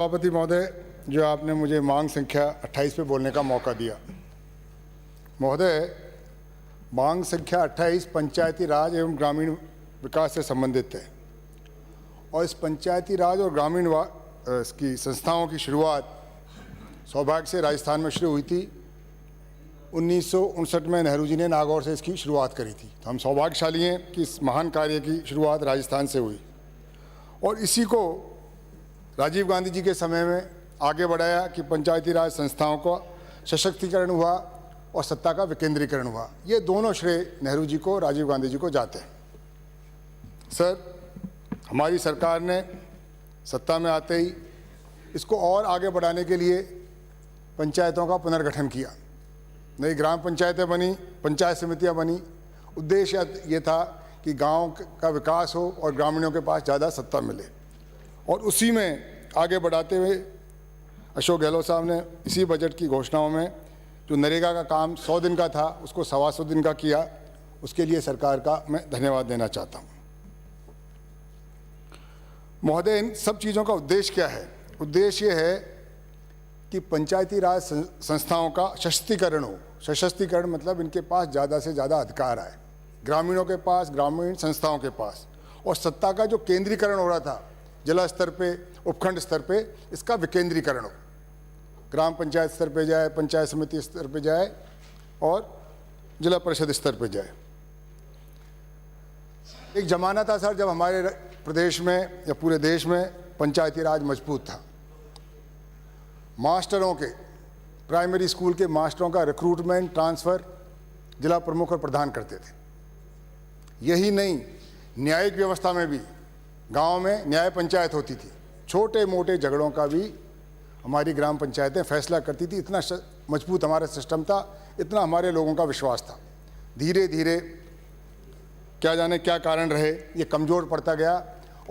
सभापति महोदय, जो आपने मुझे मांग संख्या 28 पे बोलने का मौका दिया। महोदय, मांग संख्या 28 पंचायती राज एवं ग्रामीण विकास से संबंधित है और इस पंचायती राज और ग्रामीण की संस्थाओं की शुरुआत सौभाग्य से राजस्थान में शुरू हुई थी। 1959 में नेहरू जी ने नागौर से इसकी शुरुआत करी थी। तो हम सौभाग्यशाली हैं कि इस महान कार्य की शुरुआत राजस्थान से हुई और इसी को राजीव गांधी जी के समय में आगे बढ़ाया कि पंचायती राज संस्थाओं का सशक्तिकरण हुआ और सत्ता का विकेंद्रीकरण हुआ। ये दोनों श्रेय नेहरू जी को, राजीव गांधी जी को जाते हैं। सर, हमारी सरकार ने सत्ता में आते ही इसको और आगे बढ़ाने के लिए पंचायतों का पुनर्गठन किया। नई ग्राम पंचायतें बनी, पंचायत समितियां बनी। उद्देश्य ये था कि गांव का विकास हो और ग्रामीणों के पास ज़्यादा सत्ता मिले और उसी में आगे बढ़ाते हुए अशोक गहलोत साहब ने इसी बजट की घोषणाओं में जो नरेगा का काम 100 दिन का था उसको 125 दिन का किया। उसके लिए सरकार का मैं धन्यवाद देना चाहता हूँ। महोदय, इन सब चीज़ों का उद्देश्य क्या है? उद्देश्य ये है कि पंचायती राज संस्थाओं का सशक्तिकरण हो। सशक्तिकरण मतलब इनके पास ज़्यादा से ज़्यादा अधिकार आए, ग्रामीणों के पास, ग्रामीण संस्थाओं के पास, और सत्ता का जो केंद्रीकरण हो रहा था जिला स्तर पे, उपखंड स्तर पे, इसका विकेंद्रीकरण हो। ग्राम पंचायत स्तर पे जाए, पंचायत समिति स्तर पे जाए और जिला परिषद स्तर पे जाए। एक जमाना था सर जब हमारे प्रदेश में या पूरे देश में पंचायती राज मजबूत था। मास्टरों के, प्राइमरी स्कूल के मास्टरों का रिक्रूटमेंट, ट्रांसफ़र जिला प्रमुख और प्रधान करते थे। यही नहीं, न्यायिक व्यवस्था में भी गांव में न्याय पंचायत होती थी। छोटे मोटे झगड़ों का भी हमारी ग्राम पंचायतें फैसला करती थी। इतना मजबूत हमारा सिस्टम था, इतना हमारे लोगों का विश्वास था। धीरे धीरे क्या जाने क्या कारण रहे, ये कमज़ोर पड़ता गया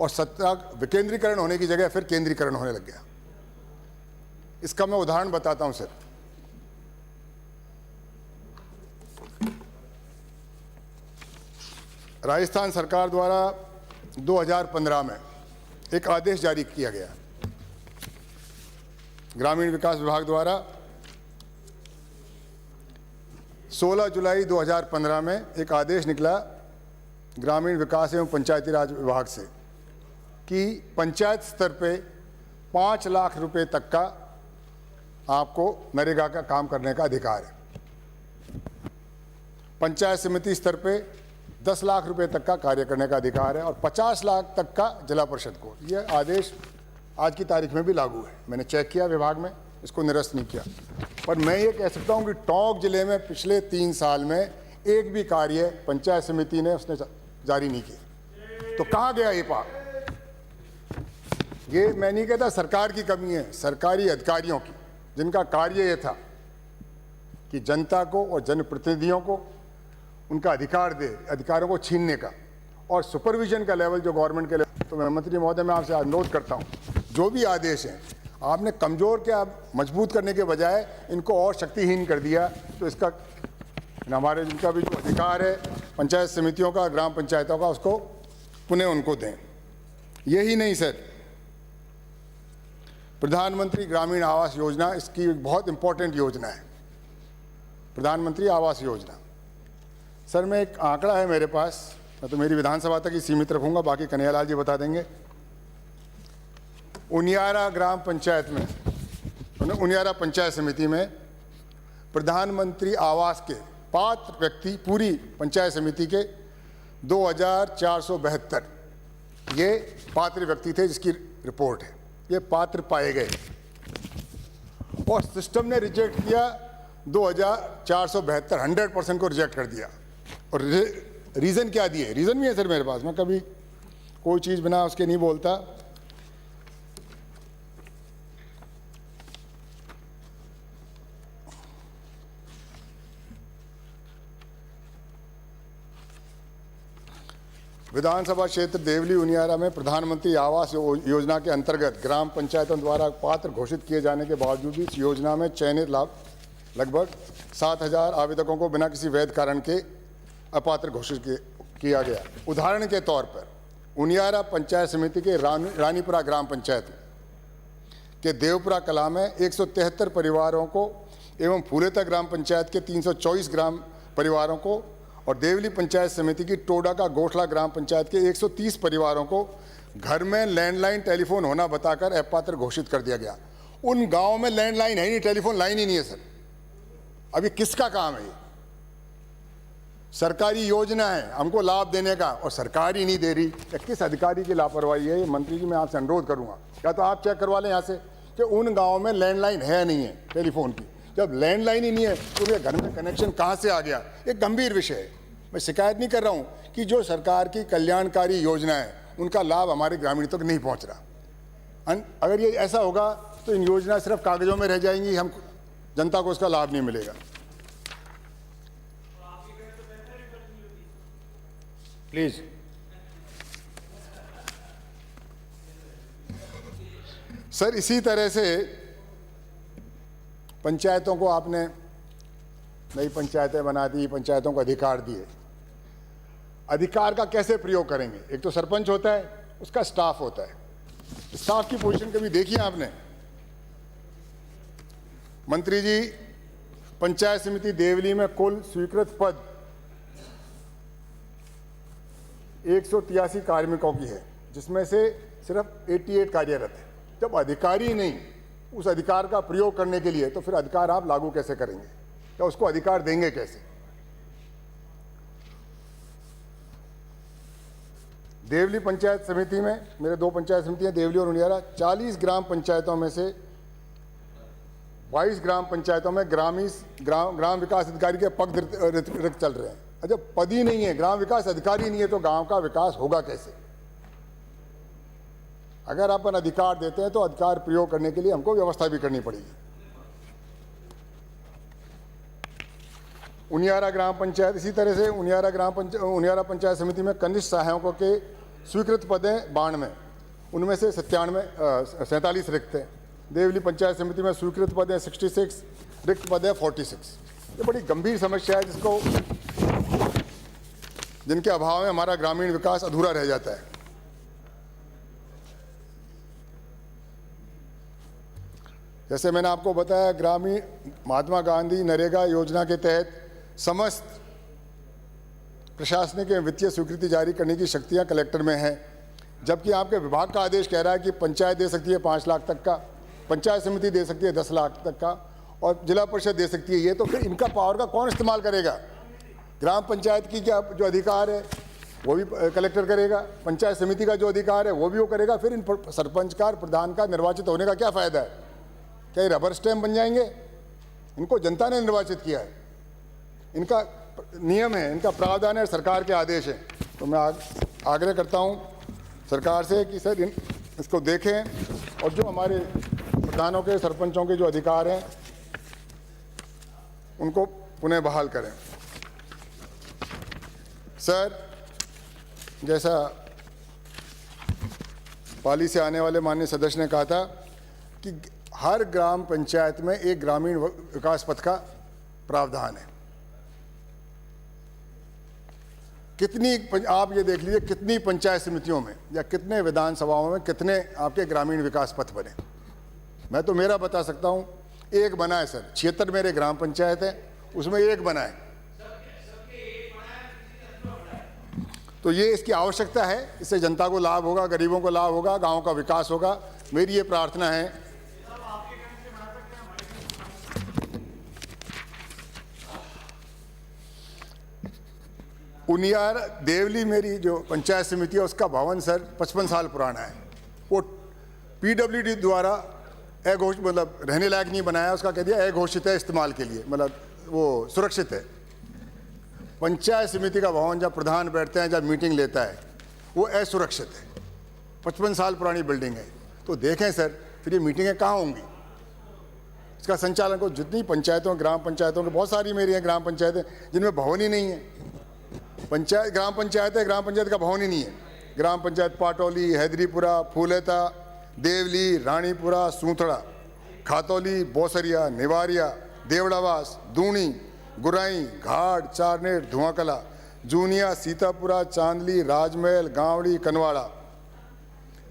और सत्ता विकेंद्रीकरण होने की जगह फिर केंद्रीकरण होने लग गया। इसका मैं उदाहरण बताता हूं सर। राजस्थान सरकार द्वारा 2015 में एक आदेश जारी किया गया। ग्रामीण विकास विभाग द्वारा 16 जुलाई 2015 में एक आदेश निकला ग्रामीण विकास एवं पंचायती राज विभाग से कि पंचायत स्तर पे 5 लाख रुपए तक का आपको नरेगा का काम करने का अधिकार है। पंचायत समिति स्तर पे 10 लाख रुपए तक का कार्य करने का अधिकार है और 50 लाख तक का जिला परिषद को। यह आदेश आज की तारीख में भी लागू है। मैंने चेक किया विभाग में, इसको निरस्त नहीं किया। पर मैं ये कह सकता हूँ कि टोंक जिले में पिछले 3 साल में एक भी कार्य पंचायत समिति ने उसने जारी नहीं किया। तो कहाँ गया ये पाप? ये मैं नहीं कहता सरकार की कमी है, सरकारी अधिकारियों की, जिनका कार्य ये था कि जनता को और जनप्रतिनिधियों को उनका अधिकार दे, अधिकारों को छीनने का, और सुपरविजन का लेवल जो गवर्नमेंट के लेवल। तो मैं मंत्री महोदय, मैं आपसे अनुरोध करता हूँ, जो भी आदेश हैं आपने कमज़ोर क्या मजबूत करने के बजाय इनको और शक्तिहीन कर दिया। तो इसका हमारे जिनका भी जो अधिकार है पंचायत समितियों का, ग्राम पंचायतों का, उसको पुनः उनको दें। यही नहीं सर, प्रधानमंत्री ग्रामीण आवास योजना, इसकी एक बहुत इंपॉर्टेंट योजना है प्रधानमंत्री आवास योजना। सर, मैं एक आंकड़ा है मेरे पास, मैं तो मेरी विधानसभा तक ही सीमित रखूंगा, बाकी कन्हैयालाल जी बता देंगे। उनियारा ग्राम पंचायत में, उनियारा पंचायत समिति में प्रधानमंत्री आवास के पात्र व्यक्ति पूरी पंचायत समिति के 2472 ये पात्र व्यक्ति थे, जिसकी रिपोर्ट है। ये पात्र पाए गए और सिस्टम ने रिजेक्ट किया 2472, 100% को रिजेक्ट कर दिया। और रीज़न क्या दिए? रीज़न भी है सर मेरे पास, मैं कभी कोई चीज़ बिना उसके नहीं बोलता। विधानसभा क्षेत्र देवली उनियारा में प्रधानमंत्री आवास योजना के अंतर्गत ग्राम पंचायतों द्वारा पात्र घोषित किए जाने के बावजूद भी इस योजना में चयनित लगभग 7000 आवेदकों को बिना किसी वैध कारण के अपात्र घोषित किया गया। उदाहरण के तौर पर उनियारा पंचायत समिति के रानीपुरा ग्राम पंचायत कि देवपुरा कला में 173 परिवारों को एवं फूलेता ग्राम पंचायत के 324 ग्राम परिवारों को और देवली पंचायत समिति की टोडा का गोठला ग्राम पंचायत के 130 परिवारों को घर में लैंडलाइन टेलीफोन होना बताकर अपात्र घोषित कर दिया गया। उन गांवों में लैंडलाइन है ही नहीं, टेलीफोन लाइन ही नहीं है सर। अभी किसका काम है ये? सरकारी योजना है हमको लाभ देने का और सरकार ही नहीं दे रही। किस अधिकारी की लापरवाही है ये? मंत्री जी मैं आपसे अनुरोध करूंगा, या तो आप चेक करवा लें यहाँ से कि उन गांवों में लैंडलाइन है नहीं है टेलीफोन की। जब लैंडलाइन ही नहीं है तो उनके घर में कनेक्शन कहाँ से आ गया? एक गंभीर विषय है। मैं शिकायत नहीं कर रहा हूँ कि जो सरकार की कल्याणकारी योजना है उनका लाभ हमारे ग्रामीण तक नहीं पहुँच रहा। अगर ये ऐसा होगा तो इन योजना सिर्फ कागजों में रह जाएंगी, हम जनता को उसका लाभ नहीं मिलेगा। प्लीज सर, इसी तरह से पंचायतों को आपने नई पंचायतें बना दी, पंचायतों को अधिकार दिए। अधिकार का कैसे प्रयोग करेंगे? एक तो सरपंच होता है, उसका स्टाफ होता है। स्टाफ की पोजीशन कभी देखी है आपने? मंत्री जी, पंचायत समिति देवली में कुल स्वीकृत पद 183 कार्मिकों की है, जिसमें से सिर्फ 88 कार्यरत है। जब अधिकारी नहीं उस अधिकार का प्रयोग करने के लिए, तो फिर अधिकार आप लागू कैसे करेंगे या उसको अधिकार देंगे कैसे? देवली पंचायत समिति में, मेरे 2 पंचायत समितियां देवली और उनियारा, 40 ग्राम पंचायतों में से 22 ग्राम पंचायतों में ग्राम विकास अधिकारी के पद रिक्त चल रहे हैं। जब पद ही नहीं है, ग्राम विकास अधिकारी नहीं है, तो गांव का विकास होगा कैसे? अगर अपन अधिकार देते हैं तो अधिकार प्रयोग करने के लिए हमको व्यवस्था भी करनी पड़ेगी। उनियारा ग्राम पंचायत, इसी तरह से उनियारा पंचायत समिति में कनिष्ठ सहायकों के स्वीकृत पद हैं 92, उनमें से 47 रिक्त हैं। देवली पंचायत समिति में स्वीकृत पद हैं 66, रिक्त पद है 46। ये बड़ी गंभीर समस्या है जिनके अभाव में हमारा ग्रामीण विकास अधूरा रह जाता है। जैसे मैंने आपको बताया, ग्रामीण महात्मा गांधी नरेगा योजना के तहत समस्त प्रशासनिक एवं वित्तीय स्वीकृति जारी करने की शक्तियां कलेक्टर में हैं, जबकि आपके विभाग का आदेश कह रहा है कि पंचायत दे सकती है 5 लाख तक का, पंचायत समिति दे सकती है 10 लाख तक का और जिला परिषद दे सकती है ये। तो फिर इनका पावर का कौन इस्तेमाल करेगा? ग्राम पंचायत की क्या जो अधिकार है वो भी कलेक्टर करेगा, पंचायत समिति का जो अधिकार है वो भी वो करेगा। फिर इन सरपंच का, प्रधान का निर्वाचित होने का क्या फ़ायदा है? क्या ये रबर स्टैम्प बन जाएंगे? इनको जनता ने निर्वाचित किया है, इनका नियम है, इनका प्रावधान है, सरकार के आदेश हैं। तो मैं आग्रह करता हूं सरकार से कि सर इसको देखें और जो हमारे प्रधानों के, सरपंचों के जो अधिकार हैं उनको पुनः बहाल करें। सर, जैसा पाली से आने वाले माननीय सदस्य ने कहा था कि हर ग्राम पंचायत में एक ग्रामीण विकास पथ का प्रावधान है। कितनी, आप ये देख लीजिए कितनी पंचायत समितियों में या कितने विधानसभाओं में कितने आपके ग्रामीण विकास पथ बने। मैं तो मेरा बता सकता हूँ, एक बना है सर। 76 मेरे ग्राम पंचायत है, उसमें एक बना है। तो ये इसकी आवश्यकता है, इससे जनता को लाभ होगा, गरीबों को लाभ होगा, गाँव का विकास होगा। मेरी ये प्रार्थना है। उनियार देवली मेरी जो पंचायत समिति है उसका भवन सर 55 साल पुराना है। वो पीडब्ल्यूडी द्वारा अघोषित, मतलब रहने लायक नहीं बनाया, उसका कह दिया अघोषित है इस्तेमाल के लिए, मतलब वो सुरक्षित है। पंचायत समिति का भवन जब प्रधान बैठते हैं, जब मीटिंग लेता है, वो असुरक्षित है। 55 साल पुरानी बिल्डिंग है। तो देखें सर, फिर ये मीटिंगें कहाँ होंगी? इसका संचालन को जितनी पंचायतों, ग्राम पंचायतों के, बहुत सारी मेरी हैं ग्राम पंचायतें जिनमें भवन ही नहीं है। ग्राम पंचायत है, ग्राम पंचायत का भवन ही नहीं है। ग्राम पंचायत पाटौली, हैदरीपुरा, फूलेता, देवली, रानीपुरा, सूथड़ा, खातौली, बोसरिया, निवारिया, देवड़ावास, दूनी, गुराई, घाट, चारनेर, धुआंकला, जूनिया, सीतापुरा, चांदली, राजमहल, गांवड़ी, कनवाड़ा,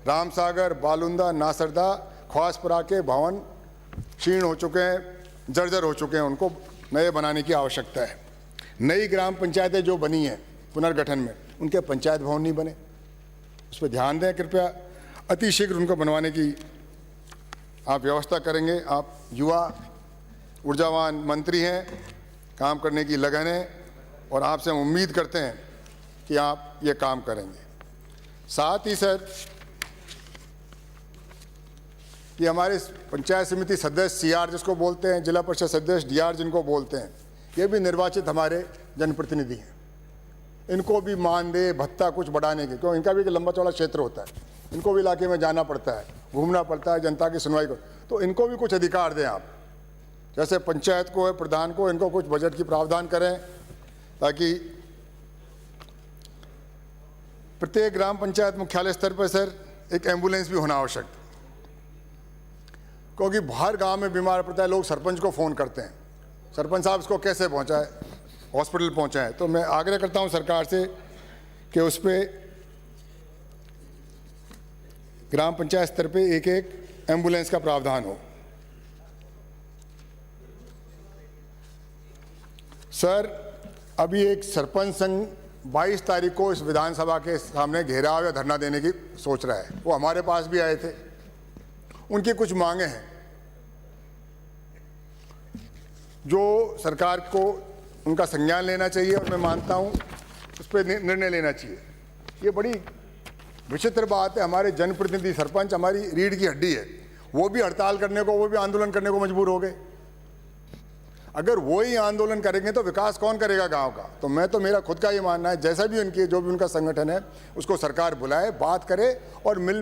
रामसागर, बालुंदा, नासरदा, ख्वासपुरा के भवन क्षीण हो चुके हैं, जर्जर हो चुके हैं, उनको नए बनाने की आवश्यकता है। नई ग्राम पंचायतें जो बनी हैं पुनर्गठन में, उनके पंचायत भवन नहीं बने, उस पर ध्यान दें कृपया। अतिशीघ्र उनको बनवाने की आप व्यवस्था करेंगे। आप युवा ऊर्जावान मंत्री हैं, काम करने की लगन है और आपसे हम उम्मीद करते हैं कि आप ये काम करेंगे। साथ ही सर, ये हमारे पंचायत समिति सदस्य सीआर जिसको बोलते हैं, जिला परिषद सदस्य डीआर जिनको बोलते हैं, ये भी निर्वाचित हमारे जनप्रतिनिधि हैं। इनको भी मानदेय भत्ता कुछ बढ़ाने के, क्यों इनका भी एक लंबा चौड़ा क्षेत्र होता है, इनको भी इलाके में जाना पड़ता है, घूमना पड़ता है, जनता की सुनवाई को, तो इनको भी कुछ अधिकार दें आप। जैसे पंचायत को है, प्रधान को, इनको कुछ बजट की प्रावधान करें ताकि प्रत्येक ग्राम पंचायत मुख्यालय स्तर पर सर एक एम्बुलेंस भी होना आवश्यक, क्योंकि हर गांव में बीमार पड़ता है, लोग सरपंच को फ़ोन करते हैं, सरपंच साहब इसको कैसे पहुंचाए, हॉस्पिटल पहुंचाएं। तो मैं आग्रह करता हूं सरकार से कि उस पर ग्राम पंचायत स्तर पे एक एक एम्बुलेंस का प्रावधान हो। सर, अभी एक सरपंच संघ 22 तारीख को इस विधानसभा के सामने घेराव या धरना देने की सोच रहा है। वो हमारे पास भी आए थे, उनकी कुछ मांगे हैं जो सरकार को उनका संज्ञान लेना चाहिए और मैं मानता हूं उस पर निर्णय लेना चाहिए। ये बड़ी विचित्र बात है, हमारे जनप्रतिनिधि सरपंच हमारी रीढ़ की हड्डी है, वो भी हड़ताल करने को, वो भी आंदोलन करने को मजबूर हो गए। अगर वो ही आंदोलन करेंगे तो विकास कौन करेगा गांव का? तो मेरा खुद का ये मानना है, जैसा भी उनकी जो भी उनका संगठन है उसको सरकार बुलाए, बात करे और मिल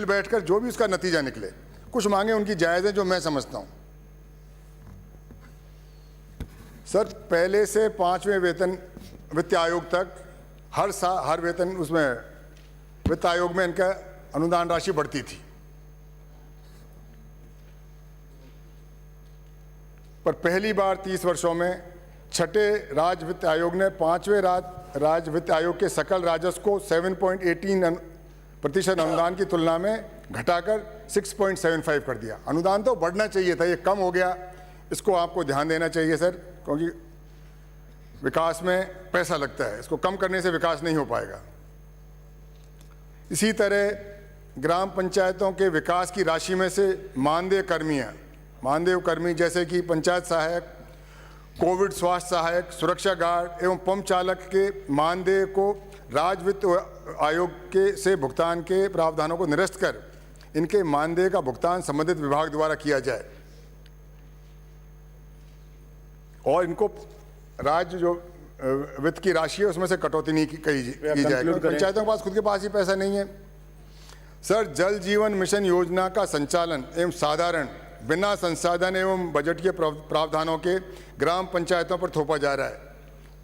बैठकर जो भी उसका नतीजा निकले। कुछ मांगे उनकी जायज़ है जो मैं समझता हूं। सर, पहले से 5वें वेतन वित्त आयोग तक हर वेतन उसमें वित्त आयोग में इनका अनुदान राशि बढ़ती थी, पर पहली बार 30 वर्षों में छठे राज्य वित्त आयोग ने 5वें राज्य वित्त आयोग के सकल राजस्व को 7.18% अनुदान की तुलना में घटाकर 6.75 कर दिया। अनुदान तो बढ़ना चाहिए था, ये कम हो गया, इसको आपको ध्यान देना चाहिए सर, क्योंकि विकास में पैसा लगता है, इसको कम करने से विकास नहीं हो पाएगा। इसी तरह ग्राम पंचायतों के विकास की राशि में से मानदेय कर्मी जैसे कि पंचायत सहायक, कोविड स्वास्थ्य सहायक, सुरक्षा गार्ड एवं पंप चालक के मानदेय को राज्य वित्त आयोग के से भुगतान के प्रावधानों को निरस्त कर इनके मानदेय का भुगतान संबंधित विभाग द्वारा किया जाए और इनको राज्य जो वित्त की राशि है उसमें से कटौती नहीं की जाए। पंचायतों के पास खुद के पास ही पैसा नहीं है। सर, जल जीवन मिशन योजना का संचालन एवं साधारण बिना संसाधन एवं बजट के प्रावधानों के ग्राम पंचायतों पर थोपा जा रहा है।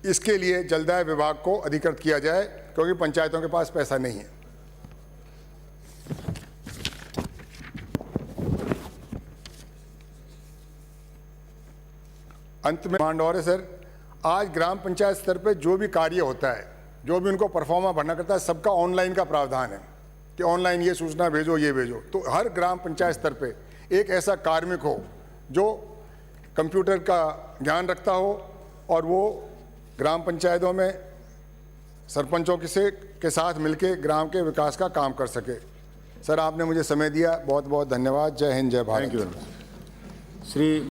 इसके लिए जलदाय विभाग को अधिकृत किया जाए, क्योंकि पंचायतों के पास पैसा नहीं है। अंत में मांड और है सर, आज ग्राम पंचायत स्तर पे जो भी कार्य होता है, जो भी उनको परफॉर्मा भरना करता है, सबका ऑनलाइन का प्रावधान है कि ऑनलाइन ये सूचना भेजो, ये भेजो। तो हर ग्राम पंचायत स्तर पे एक ऐसा कार्मिक हो जो कंप्यूटर का ज्ञान रखता हो और वो ग्राम पंचायतों में सरपंचों के साथ मिलके ग्राम के विकास का काम कर सके। सर, आपने मुझे समय दिया, बहुत बहुत धन्यवाद। जय हिंद, जय भारत। श्री